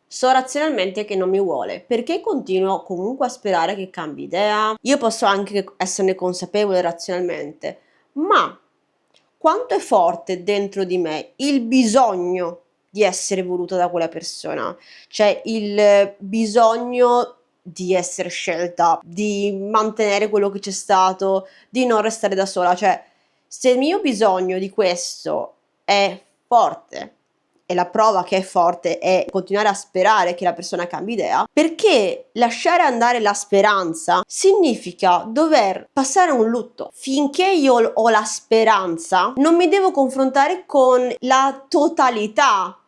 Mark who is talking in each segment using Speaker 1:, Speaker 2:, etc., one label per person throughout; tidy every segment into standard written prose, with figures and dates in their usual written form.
Speaker 1: So razionalmente che non mi vuole, perché continuo comunque a sperare che cambi idea? Io posso anche esserne consapevole razionalmente, ma quanto è forte dentro di me il bisogno di essere voluta da quella persona, cioè il bisogno di essere scelta, di mantenere quello che c'è stato, di non restare da sola, cioè se il mio bisogno di questo è forte e la prova che è forte è continuare a sperare che la persona cambi idea, perché lasciare andare la speranza significa dover passare un lutto. Finché io ho la speranza, non mi devo confrontare con la totalità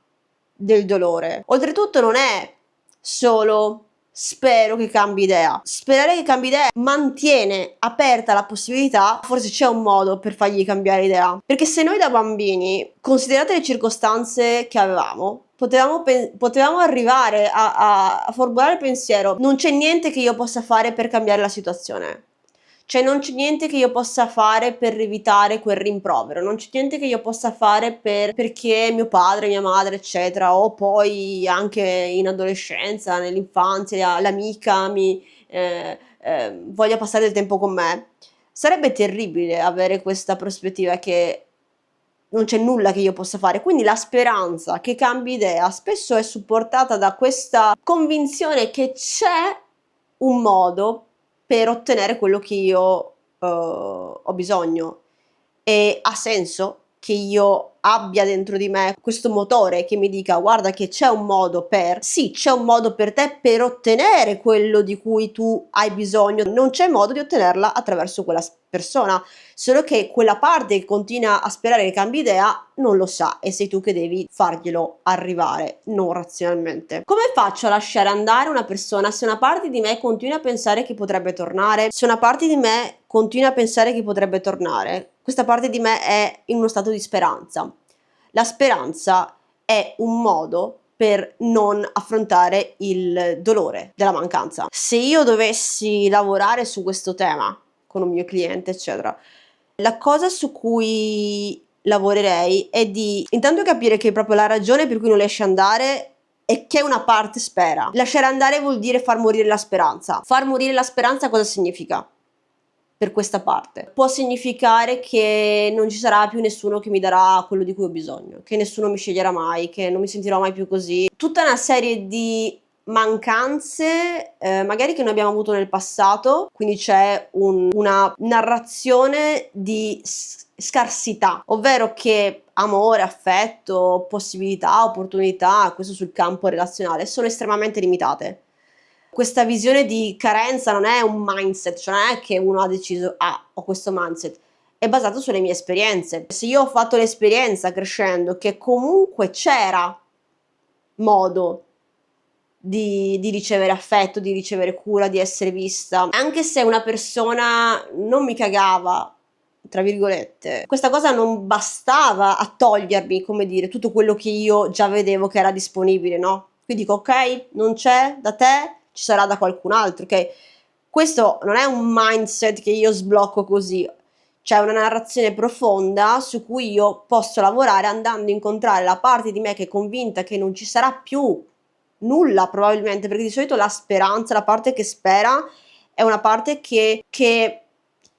Speaker 1: del dolore. Oltretutto non è solo spero che cambi idea. Sperare che cambi idea mantiene aperta la possibilità, forse c'è un modo per fargli cambiare idea. Perché se noi da bambini, considerate le circostanze che avevamo, potevamo arrivare a formulare il pensiero, non c'è niente che io possa fare per cambiare la situazione. Cioè non c'è niente che io possa fare per evitare quel rimprovero, non c'è niente che io possa fare perché mio padre, mia madre, eccetera, o poi anche in adolescenza, nell'infanzia, l'amica mi voglia passare del tempo con me. Sarebbe terribile avere questa prospettiva che non c'è nulla che io possa fare. Quindi la speranza che cambi idea spesso è supportata da questa convinzione che c'è un modo per ottenere quello che io ho bisogno. E ha senso che io abbia dentro di me questo motore che mi dica guarda che c'è un modo per, sì, c'è un modo per te per ottenere quello di cui tu hai bisogno, non c'è modo di ottenerla attraverso quella persona, solo che quella parte che continua a sperare che cambi idea non lo sa e sei tu che devi farglielo arrivare, non razionalmente. Come faccio a lasciare andare una persona se una parte di me continua a pensare che potrebbe tornare? Se una parte di me continua a pensare che potrebbe tornare, questa parte di me è in uno stato di speranza. La speranza è un modo per non affrontare il dolore della mancanza. Se io dovessi lavorare su questo tema con un mio cliente, eccetera, la cosa su cui lavorerei è di intanto capire che proprio la ragione per cui non lascia andare è che una parte spera. Lasciare andare vuol dire far morire la speranza. Far morire la speranza cosa significa? Per questa parte. Può significare che non ci sarà più nessuno che mi darà quello di cui ho bisogno, che nessuno mi sceglierà mai, che non mi sentirò mai più così. Tutta una serie di mancanze magari che noi abbiamo avuto nel passato, quindi c'è una narrazione di scarsità, ovvero che amore, affetto, possibilità, opportunità, questo sul campo relazionale, sono estremamente limitate. Questa visione di carenza non è un mindset, cioè non è che uno ha deciso, ah, ho questo mindset, è basato sulle mie esperienze. Se io ho fatto l'esperienza crescendo che comunque c'era modo di ricevere affetto, di ricevere cura, di essere vista, anche se una persona non mi cagava, tra virgolette, questa cosa non bastava a togliermi, come dire, tutto quello che io già vedevo che era disponibile, no? Quindi dico, ok, non c'è da te, ci sarà da qualcun altro, ok? Questo non è un mindset che io sblocco così, c'è una narrazione profonda su cui io posso lavorare andando a incontrare la parte di me che è convinta che non ci sarà più nulla probabilmente, perché di solito la speranza, la parte che spera, è una parte che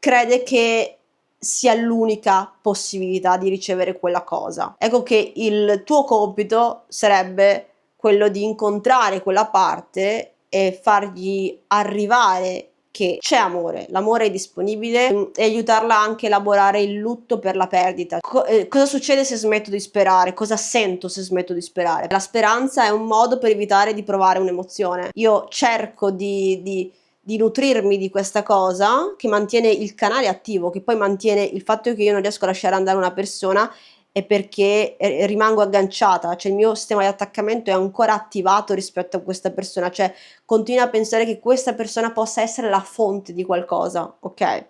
Speaker 1: crede che sia l'unica possibilità di ricevere quella cosa. Ecco che il tuo compito sarebbe quello di incontrare quella parte e fargli arrivare che c'è amore, l'amore è disponibile e aiutarla anche a elaborare il lutto per la perdita. Cosa succede se smetto di sperare? Cosa sento se smetto di sperare? La speranza è un modo per evitare di provare un'emozione. Io cerco di nutrirmi di questa cosa che mantiene il canale attivo, che poi mantiene il fatto che io non riesco a lasciare andare una persona è perché rimango agganciata, cioè il mio sistema di attaccamento è ancora attivato rispetto a questa persona, cioè continua a pensare che questa persona possa essere la fonte di qualcosa, ok?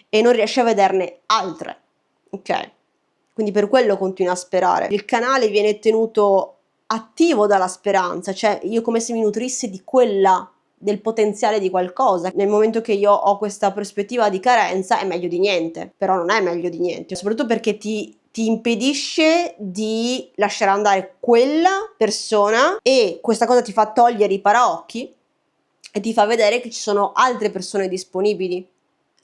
Speaker 1: E non riesce a vederne altre, ok? Quindi per quello continua a sperare. Il canale viene tenuto attivo dalla speranza, cioè io come se mi nutrissi di quella del potenziale di qualcosa. Nel momento che io ho questa prospettiva di carenza è meglio di niente, però non è meglio di niente, soprattutto perché ti ti impedisce di lasciare andare quella persona e questa cosa ti fa togliere i paraocchi e ti fa vedere che ci sono altre persone disponibili,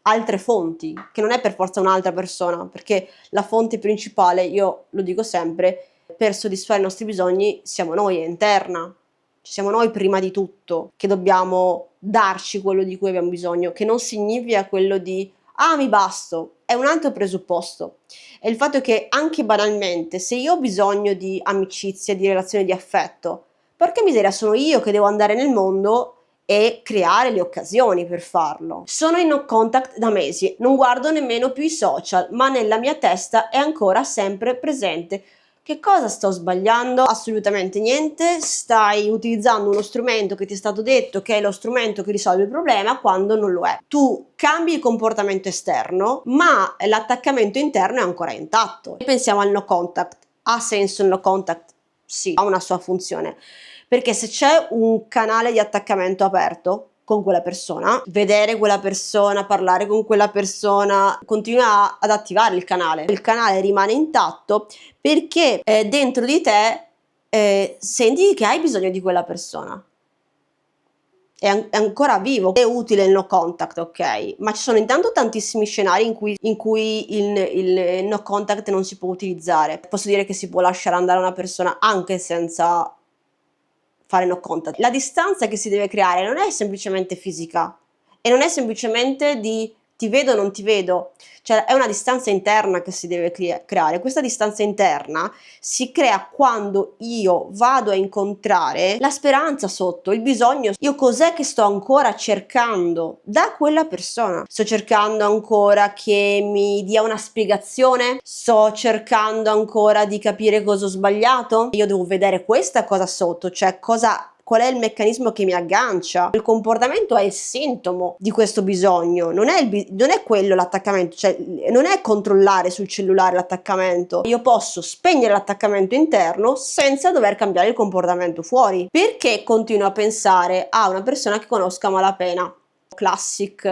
Speaker 1: altre fonti, che non è per forza un'altra persona, perché la fonte principale, io lo dico sempre, per soddisfare i nostri bisogni siamo noi, è interna. Siamo noi prima di tutto che dobbiamo darci quello di cui abbiamo bisogno, che non significa quello di ah, mi basto, è un altro presupposto. È il fatto che anche banalmente, se io ho bisogno di amicizia, di relazione di affetto, porca miseria, sono io che devo andare nel mondo e creare le occasioni per farlo. Sono in no contact da mesi, non guardo nemmeno più i social, ma nella mia testa è ancora sempre presente. Che cosa sto sbagliando? Assolutamente niente, stai utilizzando uno strumento che ti è stato detto che è lo strumento che risolve il problema quando non lo è. Tu cambi il comportamento esterno, ma l'attaccamento interno è ancora intatto. Pensiamo al no contact. Ha senso il no contact? Sì, ha una sua funzione. Perché se c'è un canale di attaccamento aperto con quella persona, vedere quella persona, parlare con quella persona, continua ad attivare il canale rimane intatto perché dentro di te senti che hai bisogno di quella persona. È ancora vivo, è utile il no contact, ok? Ma ci sono intanto tantissimi scenari in cui il no contact non si può utilizzare. Posso dire che si può lasciare andare una persona anche senza fare no contact. La distanza che si deve creare non è semplicemente fisica e non è semplicemente di ti vedo o non ti vedo, cioè è una distanza interna che si deve creare. Questa distanza interna si crea quando io vado a incontrare la speranza sotto, il bisogno. Io cos'è che sto ancora cercando da quella persona? Sto cercando ancora che mi dia una spiegazione? Sto cercando ancora di capire cosa ho sbagliato? Io devo vedere questa cosa sotto, cioè qual è il meccanismo che mi aggancia. Il comportamento è il sintomo di questo bisogno, non è quello l'attaccamento, cioè non è controllare sul cellulare l'attaccamento. Io posso spegnere l'attaccamento interno senza dover cambiare il comportamento fuori. Perché continuo a pensare a una persona che conosco a malapena? Classic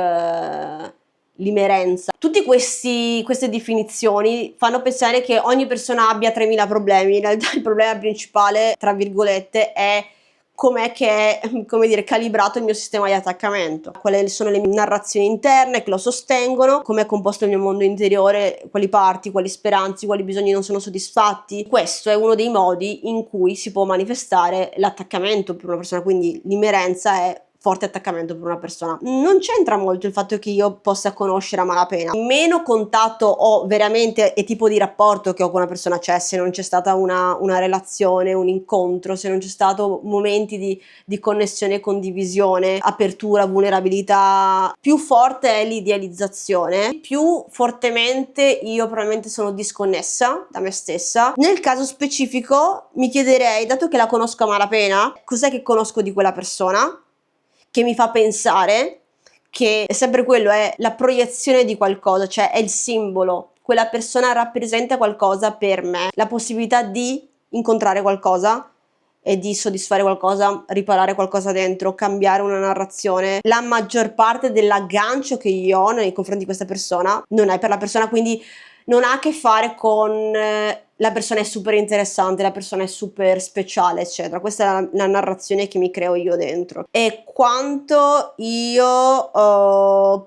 Speaker 1: limerenza. Tutte queste definizioni fanno pensare che ogni persona abbia 3000 problemi. In realtà il problema principale, tra virgolette, è com'è che è, come dire, calibrato il mio sistema di attaccamento, quali sono le mie narrazioni interne che lo sostengono, come è composto il mio mondo interiore, quali parti, quali speranze, quali bisogni non sono soddisfatti. Questo è uno dei modi in cui si può manifestare l'attaccamento per una persona, quindi l'imerenza è forte attaccamento per una persona. Non c'entra molto il fatto che io possa conoscere a malapena. Meno contatto ho veramente e tipo di rapporto che ho con una persona c'è, se non c'è stata una relazione, un incontro, se non c'è stato momenti di connessione e condivisione, apertura, vulnerabilità. Più forte è l'idealizzazione, più fortemente io probabilmente sono disconnessa da me stessa. Nel caso specifico mi chiederei, dato che la conosco a malapena, cos'è che conosco di quella persona che mi fa pensare che è sempre quello, è la proiezione di qualcosa, cioè è il simbolo, quella persona rappresenta qualcosa per me, la possibilità di incontrare qualcosa e di soddisfare qualcosa, riparare qualcosa dentro, cambiare una narrazione. La maggior parte dell'aggancio che io ho nei confronti di questa persona non è per la persona, quindi non ha a che fare con la persona è super interessante, la persona è super speciale, eccetera. Questa è la narrazione che mi creo io dentro. E quanto io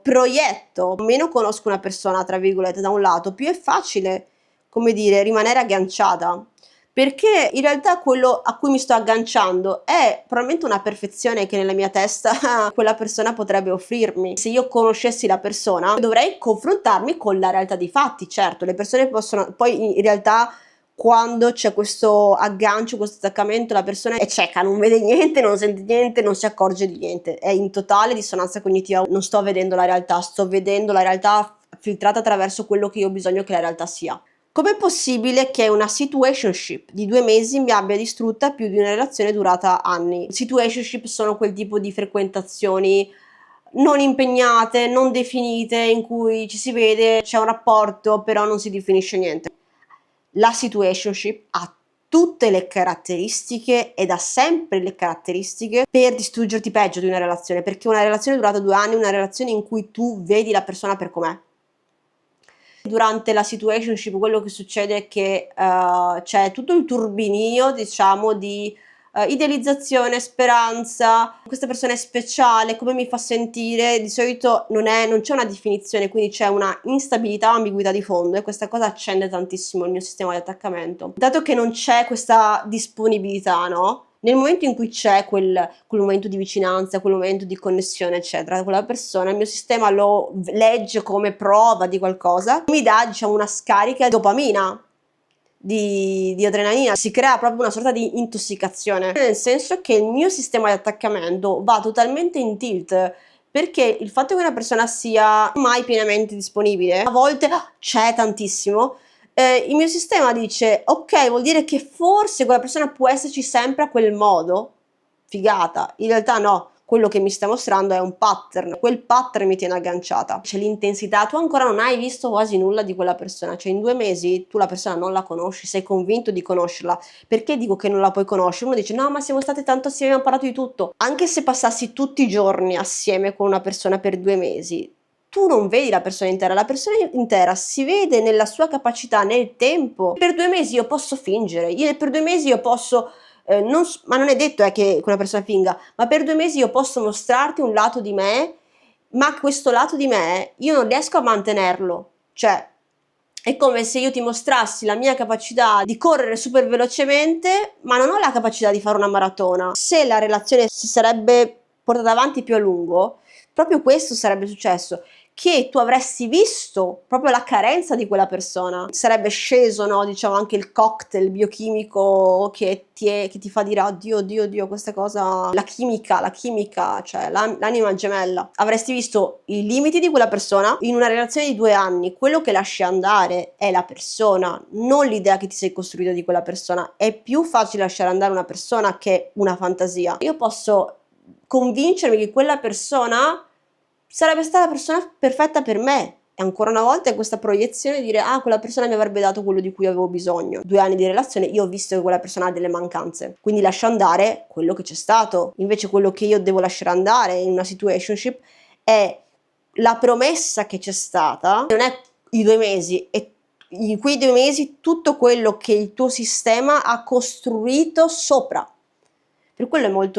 Speaker 1: proietto, meno conosco una persona, tra virgolette, da un lato, più è facile, come dire, rimanere agganciata. Perché in realtà quello a cui mi sto agganciando è probabilmente una perfezione che nella mia testa quella persona potrebbe offrirmi. Se io conoscessi la persona, dovrei confrontarmi con la realtà dei fatti. Certo, le persone possono, poi in realtà quando c'è questo aggancio, questo attaccamento, la persona è cieca, non vede niente, non sente niente, non si accorge di niente, è in totale dissonanza cognitiva. Non sto vedendo la realtà, sto vedendo la realtà filtrata attraverso quello che io ho bisogno che la realtà sia. Com'è possibile che una situationship di 2 mesi mi abbia distrutta più di una relazione durata anni? Situationship sono quel tipo di frequentazioni non impegnate, non definite, in cui ci si vede, c'è un rapporto, però non si definisce niente. La situationship ha tutte le caratteristiche ed ha sempre le caratteristiche per distruggerti peggio di una relazione, perché una relazione durata 2 anni è una relazione in cui tu vedi la persona per com'è. Durante la situationship quello che succede è che c'è tutto il turbinio, diciamo, di idealizzazione, speranza, questa persona è speciale, come mi fa sentire, di solito non c'è una definizione, quindi c'è una instabilità o ambiguità di fondo e questa cosa accende tantissimo il mio sistema di attaccamento. Dato che non c'è questa disponibilità, no? Nel momento in cui c'è quel momento di vicinanza, quel momento di connessione, eccetera, con la persona, il mio sistema lo legge come prova di qualcosa, mi dà, diciamo, una scarica di dopamina, di adrenalina, si crea proprio una sorta di intossicazione, nel senso che il mio sistema di attaccamento va totalmente in tilt, perché il fatto che una persona sia mai pienamente disponibile, a volte c'è tantissimo, il mio sistema dice ok, vuol dire che forse quella persona può esserci sempre a quel modo, figata, in realtà no, quello che mi sta mostrando è un pattern, quel pattern mi tiene agganciata, c'è l'intensità, tu ancora non hai visto quasi nulla di quella persona, cioè in 2 mesi tu la persona non la conosci, sei convinto di conoscerla. Perché dico che non la puoi conoscere? Uno dice no, ma siamo state tanto assieme, abbiamo parlato di tutto. Anche se passassi tutti i giorni assieme con una persona per 2 mesi, tu non vedi la persona intera si vede nella sua capacità, nel tempo. Per 2 mesi io posso fingere, per 2 mesi io posso ma non è detto che una persona finga, ma per 2 mesi io posso mostrarti un lato di me, ma questo lato di me io non riesco a mantenerlo, cioè è come se io ti mostrassi la mia capacità di correre super velocemente, ma non ho la capacità di fare una maratona. Se la relazione si sarebbe portata avanti più a lungo, proprio questo sarebbe successo, che tu avresti visto proprio la carenza di quella persona, sarebbe sceso, no, diciamo, anche il cocktail biochimico che ti fa dire oddio, oddio, oddio, questa cosa, la chimica, cioè l'anima gemella. Avresti visto i limiti di quella persona in una relazione di 2 anni, quello che lasci andare è la persona, non l'idea che ti sei costruito di quella persona. È più facile lasciare andare una persona che una fantasia. Io posso convincermi che quella persona sarebbe stata la persona perfetta per me. E ancora una volta è questa proiezione di dire quella persona mi avrebbe dato quello di cui avevo bisogno. 2 anni di relazione, io ho visto che quella persona ha delle mancanze, quindi lascio andare quello che c'è stato. Invece quello che io devo lasciare andare in una situationship è la promessa che c'è stata, non è i 2 mesi, e in quei 2 mesi tutto quello che il tuo sistema ha costruito sopra. Per quello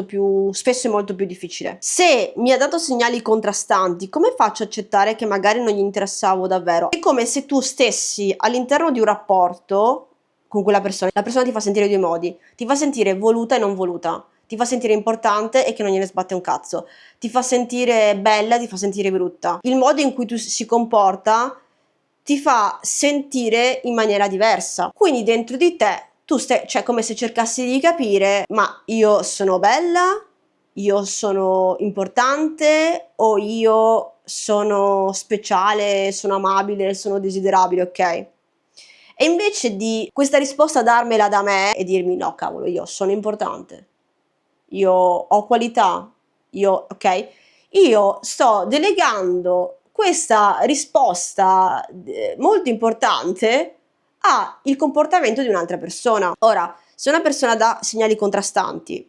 Speaker 1: spesso è molto più difficile. Se mi ha dato segnali contrastanti, come faccio a accettare che magari non gli interessavo davvero? È come se tu stessi all'interno di un rapporto con quella persona, la persona ti fa sentire 2 modi, ti fa sentire voluta e non voluta, ti fa sentire importante e che non gliene sbatte un cazzo, ti fa sentire bella, ti fa sentire brutta. Il modo in cui tu si comporta ti fa sentire in maniera diversa. Quindi dentro di te cioè come se cercassi di capire, ma io sono bella, io sono importante o io sono speciale, sono amabile, sono desiderabile, ok? E invece di questa risposta darmela da me e dirmi no, cavolo, io sono importante, io ho qualità, ok? Io sto delegando questa risposta molto importante il comportamento di un'altra persona. Ora, se una persona dà segnali contrastanti,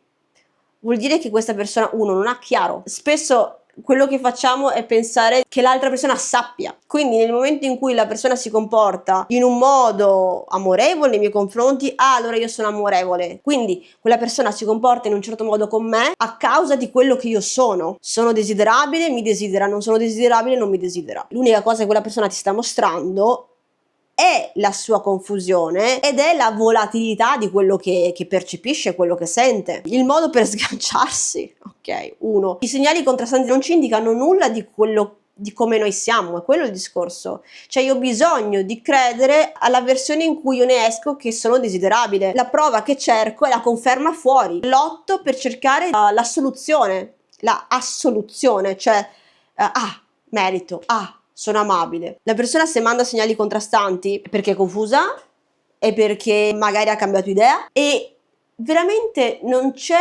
Speaker 1: vuol dire che questa persona, uno, non ha chiaro. Spesso quello che facciamo è pensare che l'altra persona sappia. Quindi nel momento in cui la persona si comporta in un modo amorevole nei miei confronti, allora io sono amorevole. Quindi quella persona si comporta in un certo modo con me a causa di quello che io sono. Sono desiderabile, mi desidera, non sono desiderabile, non mi desidera. L'unica cosa che quella persona ti sta mostrando è la sua confusione ed è la volatilità di quello che percepisce, quello che sente. Il modo per sganciarsi, ok, uno. I segnali contrastanti non ci indicano nulla di come noi siamo, è quello il discorso. Cioè io ho bisogno di credere alla versione in cui io ne esco che sono desiderabile. La prova che cerco è la conferma fuori. Lotto per cercare la soluzione, la assoluzione, cioè merito, sono amabile. La persona se manda segnali contrastanti è perché è confusa, è perché magari ha cambiato idea e veramente non c'è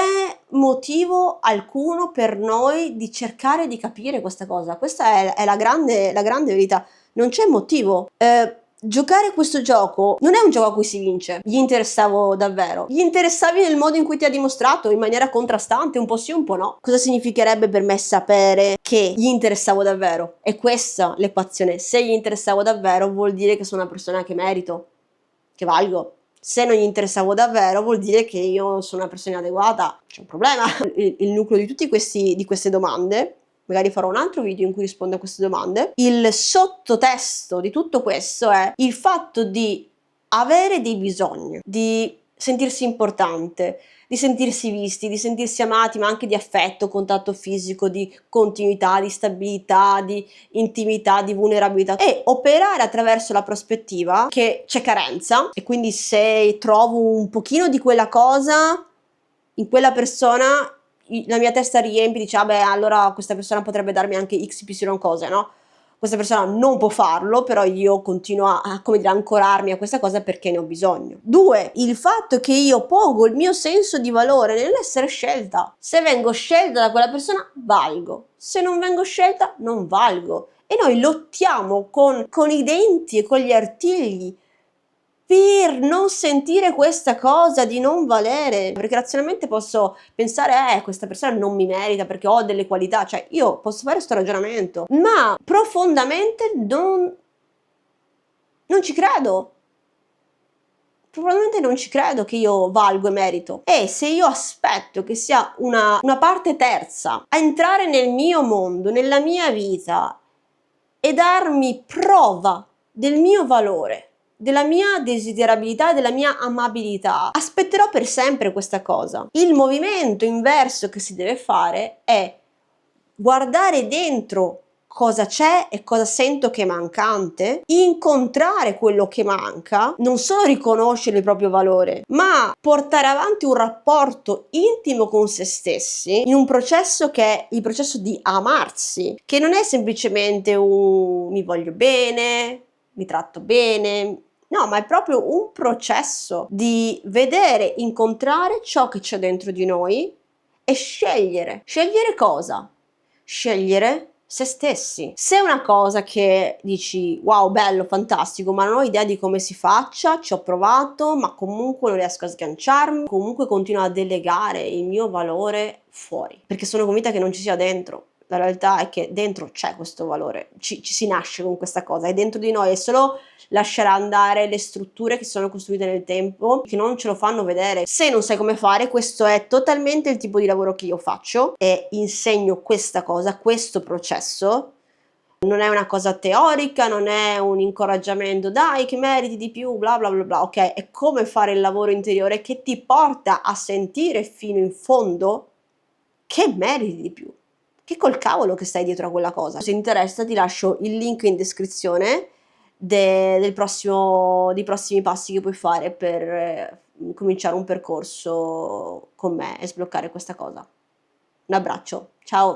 Speaker 1: motivo alcuno per noi di cercare di capire questa cosa. Questa è la grande verità. Non c'è motivo. giocare questo gioco non è un gioco a cui si vince. Gli interessavo davvero. Gli interessavi nel modo in cui ti ha dimostrato, in maniera contrastante, un po' sì, un po' no. Cosa significherebbe per me sapere che gli interessavo davvero? È questa l'equazione. Se gli interessavo davvero vuol dire che sono una persona che merito, che valgo. Se non gli interessavo davvero vuol dire che io sono una persona inadeguata. C'è un problema. Il nucleo di tutte queste domande, magari farò un altro video in cui rispondo a queste domande, il sottotesto di tutto questo è il fatto di avere dei bisogni, di sentirsi importante, di sentirsi visti, di sentirsi amati, ma anche di affetto, contatto fisico, di continuità, di stabilità, di intimità, di vulnerabilità, e operare attraverso la prospettiva che c'è carenza e quindi se trovo un pochino di quella cosa in quella persona la mia testa riempie, dice, ah beh, allora questa persona potrebbe darmi anche XY cose, no? Questa persona non può farlo, però io continuo come dire, ancorarmi a questa cosa perché ne ho bisogno. 2. Il fatto che io pongo il mio senso di valore nell'essere scelta. Se vengo scelta da quella persona, valgo. Se non vengo scelta, non valgo. E noi lottiamo con i denti e con gli artigli per non sentire questa cosa di non valere, perché razionalmente posso pensare questa persona non mi merita perché ho delle qualità, cioè io posso fare questo ragionamento, ma profondamente non ci credo. Probabilmente non ci credo che io valgo e merito. E se io aspetto che sia una parte terza a entrare nel mio mondo, nella mia vita e darmi prova del mio valore, della mia desiderabilità, della mia amabilità, aspetterò per sempre questa cosa. Il movimento inverso che si deve fare è guardare dentro cosa c'è e cosa sento che è mancante, incontrare quello che manca, non solo riconoscere il proprio valore, ma portare avanti un rapporto intimo con se stessi in un processo che è il processo di amarsi, che non è semplicemente un mi voglio bene, mi tratto bene. No, ma è proprio un processo di vedere, incontrare ciò che c'è dentro di noi e scegliere. Scegliere cosa? Scegliere se stessi. Se è una cosa che dici wow, bello, fantastico, ma non ho idea di come si faccia, ci ho provato, ma comunque non riesco a sganciarmi, comunque continuo a delegare il mio valore fuori, perché sono convinta che non ci sia dentro. La realtà è che dentro c'è questo valore, ci si nasce con questa cosa, è dentro di noi, è solo lasciare andare le strutture che sono costruite nel tempo, che non ce lo fanno vedere. Se non sai come fare, questo è totalmente il tipo di lavoro che io faccio e insegno questa cosa, questo processo. Non è una cosa teorica, non è un incoraggiamento, dai che meriti di più, bla bla bla bla, ok? È come fare il lavoro interiore che ti porta a sentire fino in fondo che meriti di più, che col cavolo che stai dietro a quella cosa. Se ti interessa ti lascio il link in descrizione dei prossimi passi che puoi fare per cominciare un percorso con me e sbloccare questa cosa. Un abbraccio, ciao!